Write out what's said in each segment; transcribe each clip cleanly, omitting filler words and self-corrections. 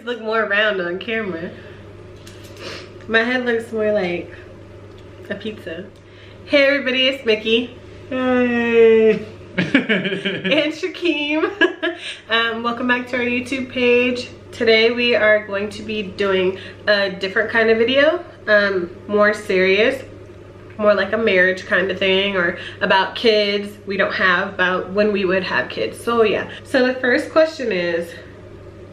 look more round on camera. My head looks more like a pizza. Hey everybody, it's Mickey. Hey. And Shakeem. Welcome back to our YouTube page. Today we are going to be doing a different kind of video, more serious, more like a marriage kind of thing, or about kids we don't have, about when we would have kids. So yeah, so the first question is,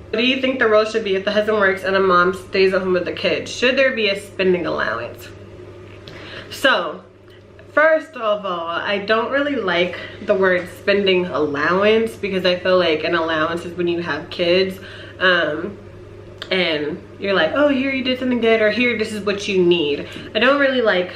what do you think the role should be if the husband works and a mom stays at home with the kids? Should there be a spending allowance? So first of all, I don't really like the word spending allowance, because I feel like an allowance is when you have kids and you're like, oh, here you did something good, or here this is what you need. I don't really like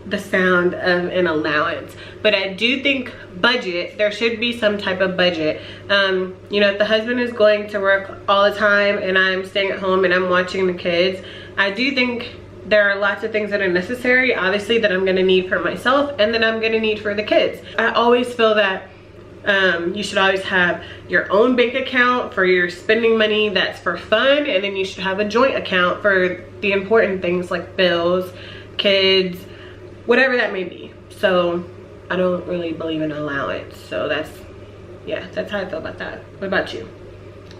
the sound of an allowance, but I do think budget, there should be some type of budget. You know, if the husband is going to work all the time and I'm staying at home and I'm watching the kids, I do think there are lots of things that are necessary, obviously, that I'm gonna need for myself and that I'm gonna need for the kids. I always feel that you should always have your own bank account for your spending money that's for fun, and then you should have a joint account for the important things like bills, kids, whatever that may be. So I don't really believe in allowance. So that's, yeah, that's how I feel about that. What about you?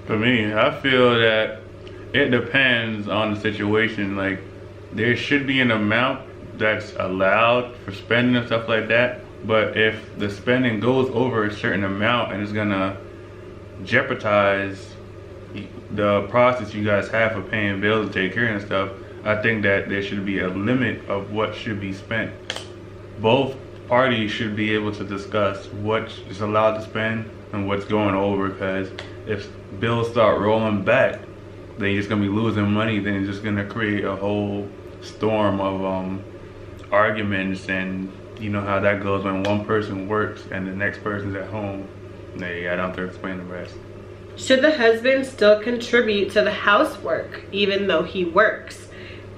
For me, I feel that it depends on the situation. Like, there should be an amount that's allowed for spending and stuff like that. But if the spending goes over a certain amount and it's gonna jeopardize the process you guys have for paying bills and taking care of stuff, I think that there should be a limit of what should be spent. Both parties should be able to discuss what is allowed to spend and what's going over, because if bills start rolling back, then you're just gonna be losing money. Then it's just gonna create a whole storm of arguments, and you know how that goes when one person works and the next person's at home. I don't have to explain the rest. Should the husband still contribute to the housework even though he works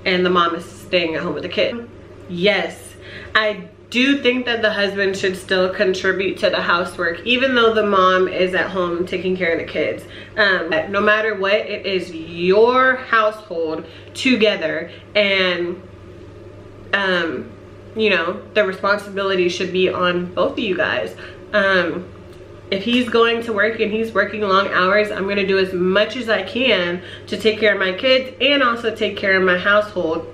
and the mom is staying at home with the kid? Yes, I do think that the husband should still contribute to the housework even though the mom is at home taking care of the kids. No matter what, it is your household together, and you know, the responsibility should be on both of you guys. If he's going to work and he's working long hours, I'm gonna do as much as I can to take care of my kids and also take care of my household.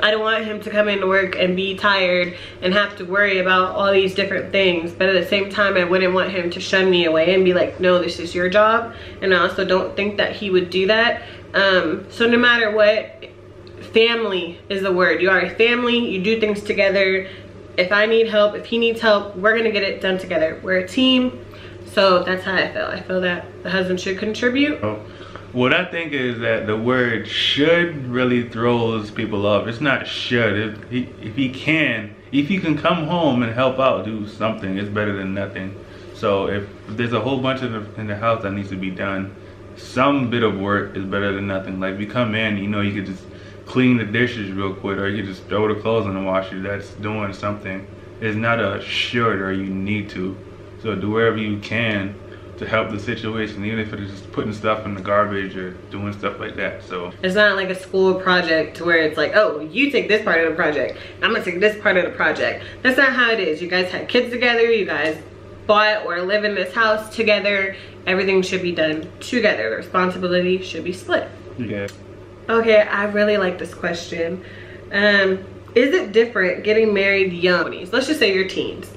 I don't want him to come into work and be tired and have to worry about all these different things, but at the same time, I wouldn't want him to shun me away and be like, no, this is your job. And I also don't think that he would do that. So no matter what, family is the word. You are a family, you do things together. If I need help, if he needs help, we're gonna get it done together. We're a team. So that's how I feel. I feel that the husband should contribute. What I think is that the word should really throws people off. It's not should. If he can come home and help out, do something, it's better than nothing. So if there's a whole bunch in the house that needs to be done, some bit of work is better than nothing. Like, if you come in, you know, you could just clean the dishes real quick, or you could just throw the clothes in the washer. That's doing something. It's not a should or you need to. So do wherever you can to help the situation, even if it's just putting stuff in the garbage or doing stuff like that. So it's not like a school project where it's like, oh, you take this part of the project, I'm gonna take this part of the project. That's not how it is. You guys had kids together, you guys bought or live in this house together. Everything should be done together. The responsibility should be split. yeah. Okay, I really like this question. Is it different getting married young? Let's just say you're teens.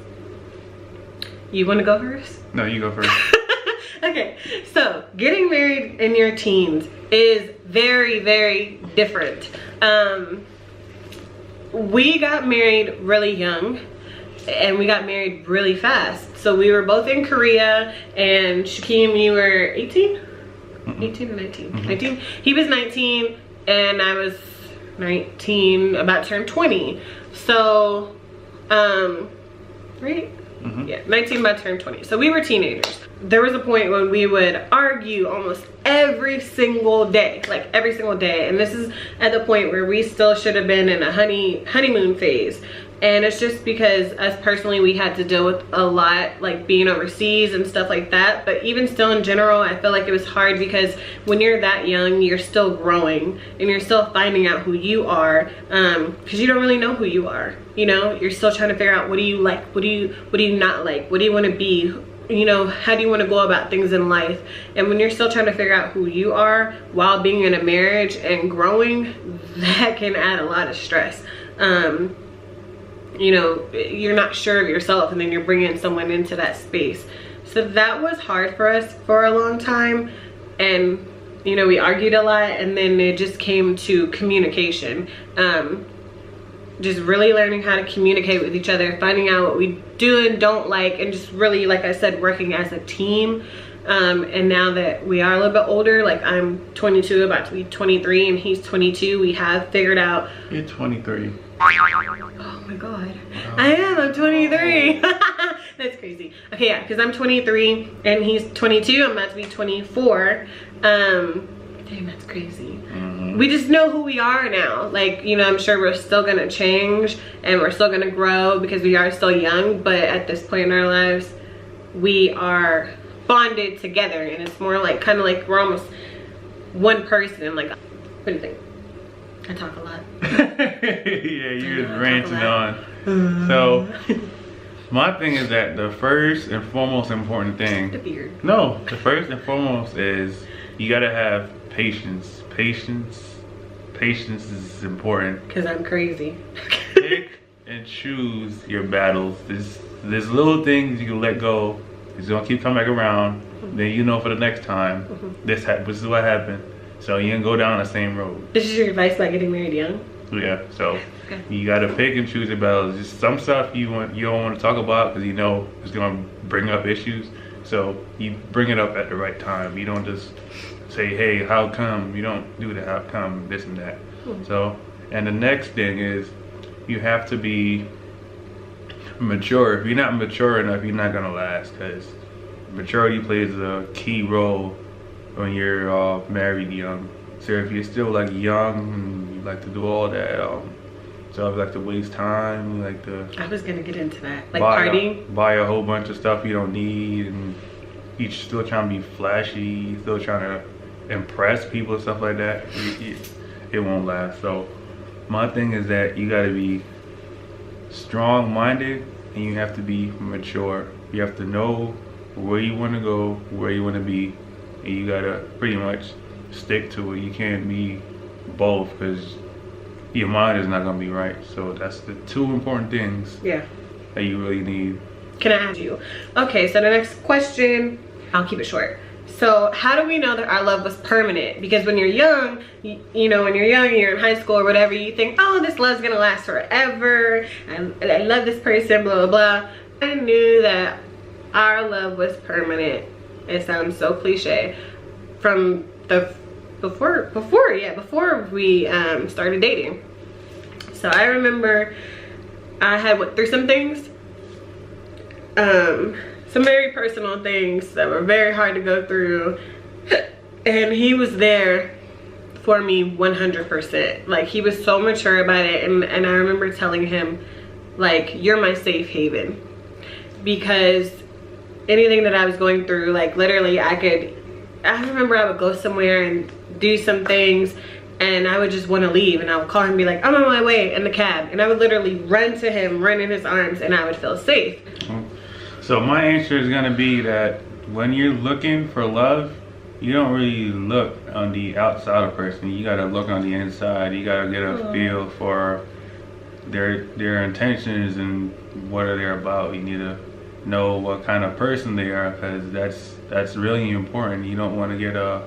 You want to go first? No, you go first. Okay, so getting married in your teens is very, very different. We got married really young, and we got married really fast. So we were both in Korea, and Shakeem, you were 18? 18 or 19? 19? He was 19 and I was 19, about to turn 20. So, right? Yeah, 19, about to turn 20. So we were teenagers. There was a point when we would argue almost every single day, like every single day. And this is at the point where we still should have been in a honeymoon phase. And it's just because us personally, we had to deal with a lot, like being overseas and stuff like that. But even still in general, I feel like it was hard because when you're that young, you're still growing and you're still finding out who you are, because you don't really know who you are. You know, you're still trying to figure out what do you like, what do you not like, what do you want to be, you know, how do you want to go about things in life. And when you're still trying to figure out who you are while being in a marriage and growing, that can add a lot of stress. You know, you're not sure of yourself, and then you're bringing someone into that space. So that was hard for us for a long time. And, you know, we argued a lot, and then it just came to communication. Just really learning how to communicate with each other, finding out what we do and don't like, and just really, like I said, working as a team. And now that we are a little bit older, like I'm 22, about to be 23, and he's 22, we have figured out. You're 23. Oh my god. I'm 23. That's crazy. Okay, yeah, because I'm 23 and he's 22. I'm about to be 24. Damn, that's crazy. We just know who we are now. Like, you know, I'm sure we're still gonna change and we're still gonna grow because we are still young, but at this point in our lives, we are bonded together, and it's more like kind of like we're almost one person. Like, what do you think? I talk a lot. Yeah, you're just ranting on. So my thing is that the first and foremost important thing, the beard. No, the first and foremost is you gotta have patience. Patience is important. Cause I'm crazy. Pick and choose your battles. There's little things you can let go. It's gonna keep coming back around. Then you know for the next time, this is what happened. So you can go down the same road. This is your advice about getting married young? Yeah. So okay. You gotta pick and choose your battles. Just some stuff you don't want to talk about because you know it's gonna bring up issues. So you bring it up at the right time. You don't just say, hey, how come? You don't do the how come, this and that. So, and the next thing is you have to be mature. If you're not mature enough, you're not gonna last, because maturity plays a key role when you're married young. So if you're still like young and you like to do all that, so if you like to waste time, you like to, I was gonna get into that, like partying, buy a whole bunch of stuff you don't need, and you're still trying to be flashy, still trying to impress people and stuff like that, it won't last. So my thing is that you got to be strong-minded and you have to be mature. You have to know where you want to go, where you want to be, and you got to pretty much stick to it. You can't be both because your mind is not going to be right. So that's the two important things that you really need. Can I ask you? Okay, so the next question, I'll keep it short. So how do we know that our love was permanent? Because when you're young, you know, when you're young, you're in high school or whatever, you think, oh, this love's gonna last forever. I love this person, blah, blah, blah. I knew that our love was permanent. It sounds so cliche. From the, before we started dating. So I remember I had went through some things. Some very personal things that were very hard to go through, and he was there for me 100%. Like, he was so mature about it, and I remember telling him, like, you're my safe haven, because anything that I was going through, like, literally I remember I would go somewhere and do some things, and I would just want to leave, and I would call him and be like, I'm on my way in the cab, and I would literally run to him, run in his arms, and I would feel safe. So my answer is gonna be that when you're looking for love, you don't really look on the outside of a person. You gotta look on the inside. You gotta get a feel for their intentions and what are they about. You need to know what kind of person they are, because that's really important. You don't want to get a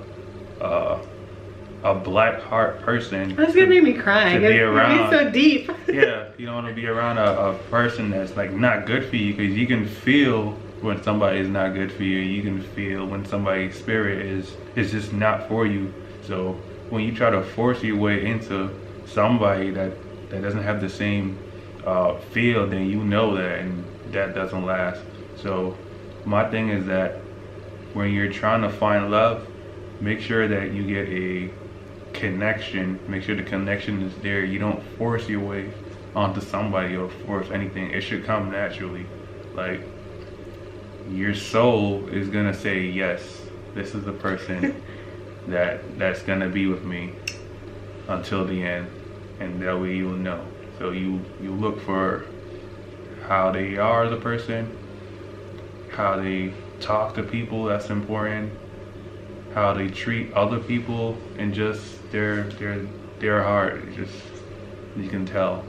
black heart person. That's gonna make me cry. To be around, so deep. Yeah, you don't want to be around a person that's like not good for you, because you can feel when somebody is not good for you. You can feel when somebody's spirit is just not for you. So when you try to force your way into somebody that doesn't have the same feel, then you know that, and that doesn't last. So my thing is that when you're trying to find love, make sure that you get a connection. Make sure the connection is there. You don't force your way onto somebody or force anything. It should come naturally. Like, your soul is gonna say, yes, this is the person that's gonna be with me until the end, and that way you'll know. So you look for how they are as a person, how they talk to people, that's important, how they treat other people, and just their heart. You can tell.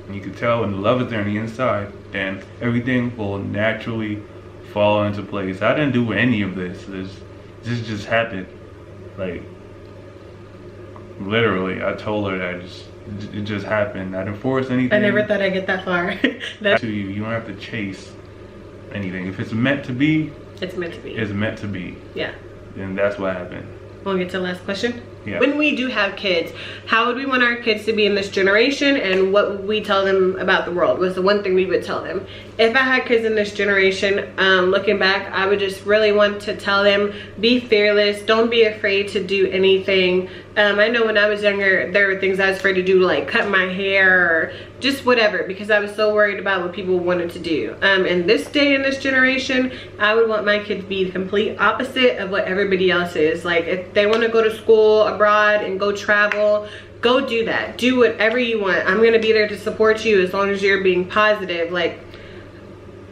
And you can tell when the love is there on the inside, then everything will naturally fall into place. I didn't do any of this. This just happened. Like, literally, I told her that it just happened. I didn't force anything. I never thought I'd get that far. To you, you don't have to chase anything. If it's meant to be, it's meant to be. It's meant to be. Yeah. And that's what happened. We'll get to the last question. Yeah. When we do have kids, how would we want our kids to be in this generation, and what would we tell them about the world? Was the one thing we would tell them. If I had kids in this generation, looking back, I would just really want to tell them, be fearless, don't be afraid to do anything. I know when I was younger, there were things I was afraid to do, like cut my hair or just whatever, because I was so worried about what people wanted to do. In this day, in this generation, I would want my kids to be the complete opposite of what everybody else is. Like, if they want to go to school abroad and go travel, go do that. Do whatever you want. I'm gonna be there to support you as long as you're being positive. Like,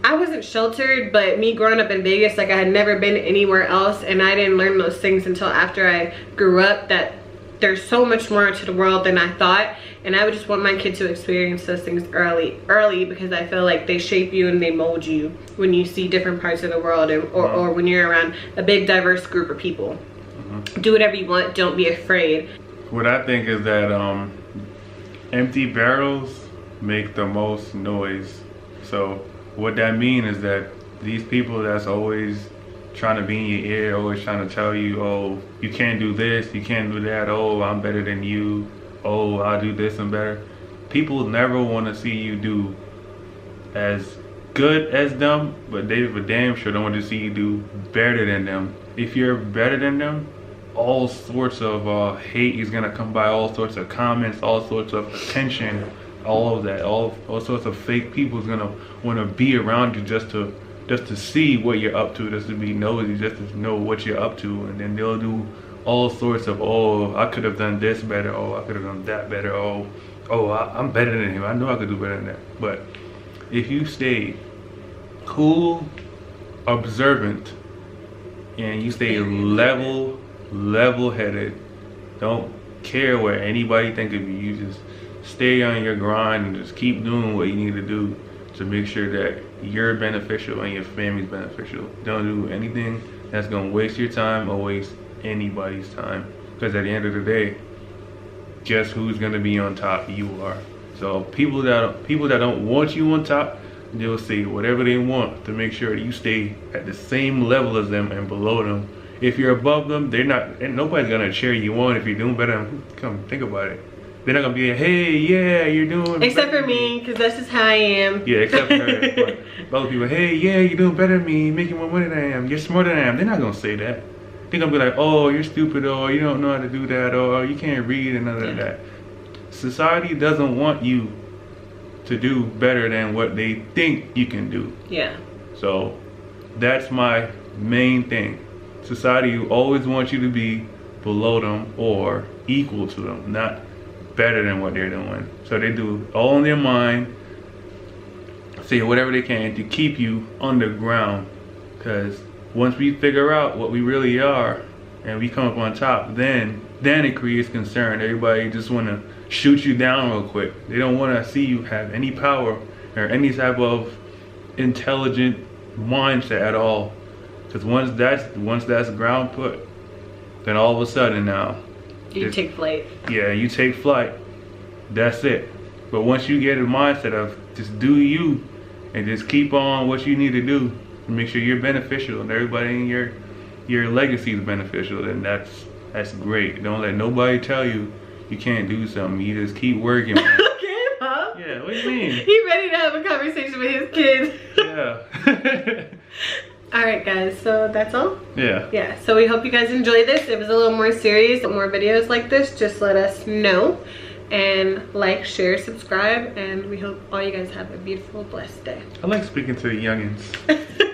I wasn't sheltered, but me growing up in Vegas, like, I had never been anywhere else, and I didn't learn those things until after I grew up, that there's so much more to the world than I thought. And I would just want my kid to experience those things early, because I feel like they shape you and they mold you when you see different parts of the world, or when you're around a big diverse group of people. Do whatever you want, don't be afraid. What I think is that empty barrels make the most noise. So what that means is that these people that's always trying to be in your ear, always trying to tell you, oh, you can't do this, you can't do that, oh, I'm better than you, oh, I'll do this and better. People never want to see you do as good as them, but they for damn sure don't want to see you do better than them. If you're better than them, all sorts of hate is gonna come by, all sorts of comments, all sorts of attention, all of that, all sorts of fake people is gonna want to be around you just to see what you're up to, just to be nosy, just to know what you're up to, and then they'll do all sorts of, oh, I could have done this better, oh, I could have done that better, oh, I'm better than him, I know I could do better than that. But if you stay cool, observant, and you stay level-headed, don't care what anybody think of you, you just stay on your grind and just keep doing what you need to do to make sure that you're beneficial and your family's beneficial. Don't do anything that's gonna waste your time or waste anybody's time, because at the end of the day, guess who's gonna be on top? You are. So people that don't want you on top, they'll say whatever they want to make sure that you stay at the same level as them and below them. If you're above them, they're not, and nobody's gonna cheer you on if you're doing better. Come think about it. They're not gonna be, hey, yeah, you're doing except for me, because that's just how I am. Yeah, except for her. But other people, hey, yeah, you're doing better than me, making more money than I am, you're smarter than I am. They're not gonna say that. They're gonna be like, oh, you're stupid, or you don't know how to do that, or you can't read, and none of that. Society doesn't want you to do better than what they think you can do. Yeah. So that's my main thing. Society always wants you to be below them or equal to them, not better than what they're doing. So they do all in their mind, say whatever they can to keep you underground, because once we figure out what we really are and we come up on top, then it creates concern. Everybody just want to shoot you down real quick. They don't want to see you have any power or any type of intelligent mindset at all, because once that's ground put, then all of a sudden now you take flight. Yeah, you take flight. That's it. But once you get a mindset of just do you and just keep on what you need to do to make sure you're beneficial and everybody in your legacy is beneficial, then that's great. Don't let nobody tell you you can't do something. You just keep working. Okay, Mom. Yeah, what do you mean? He ready to have a conversation with his kids. Yeah. Alright guys, so that's all? Yeah. So we hope you guys enjoyed this. It was a little more serious, more videos like this, just let us know. and like, share, subscribe, and we hope all you guys have a beautiful, blessed day. I like speaking to the youngins.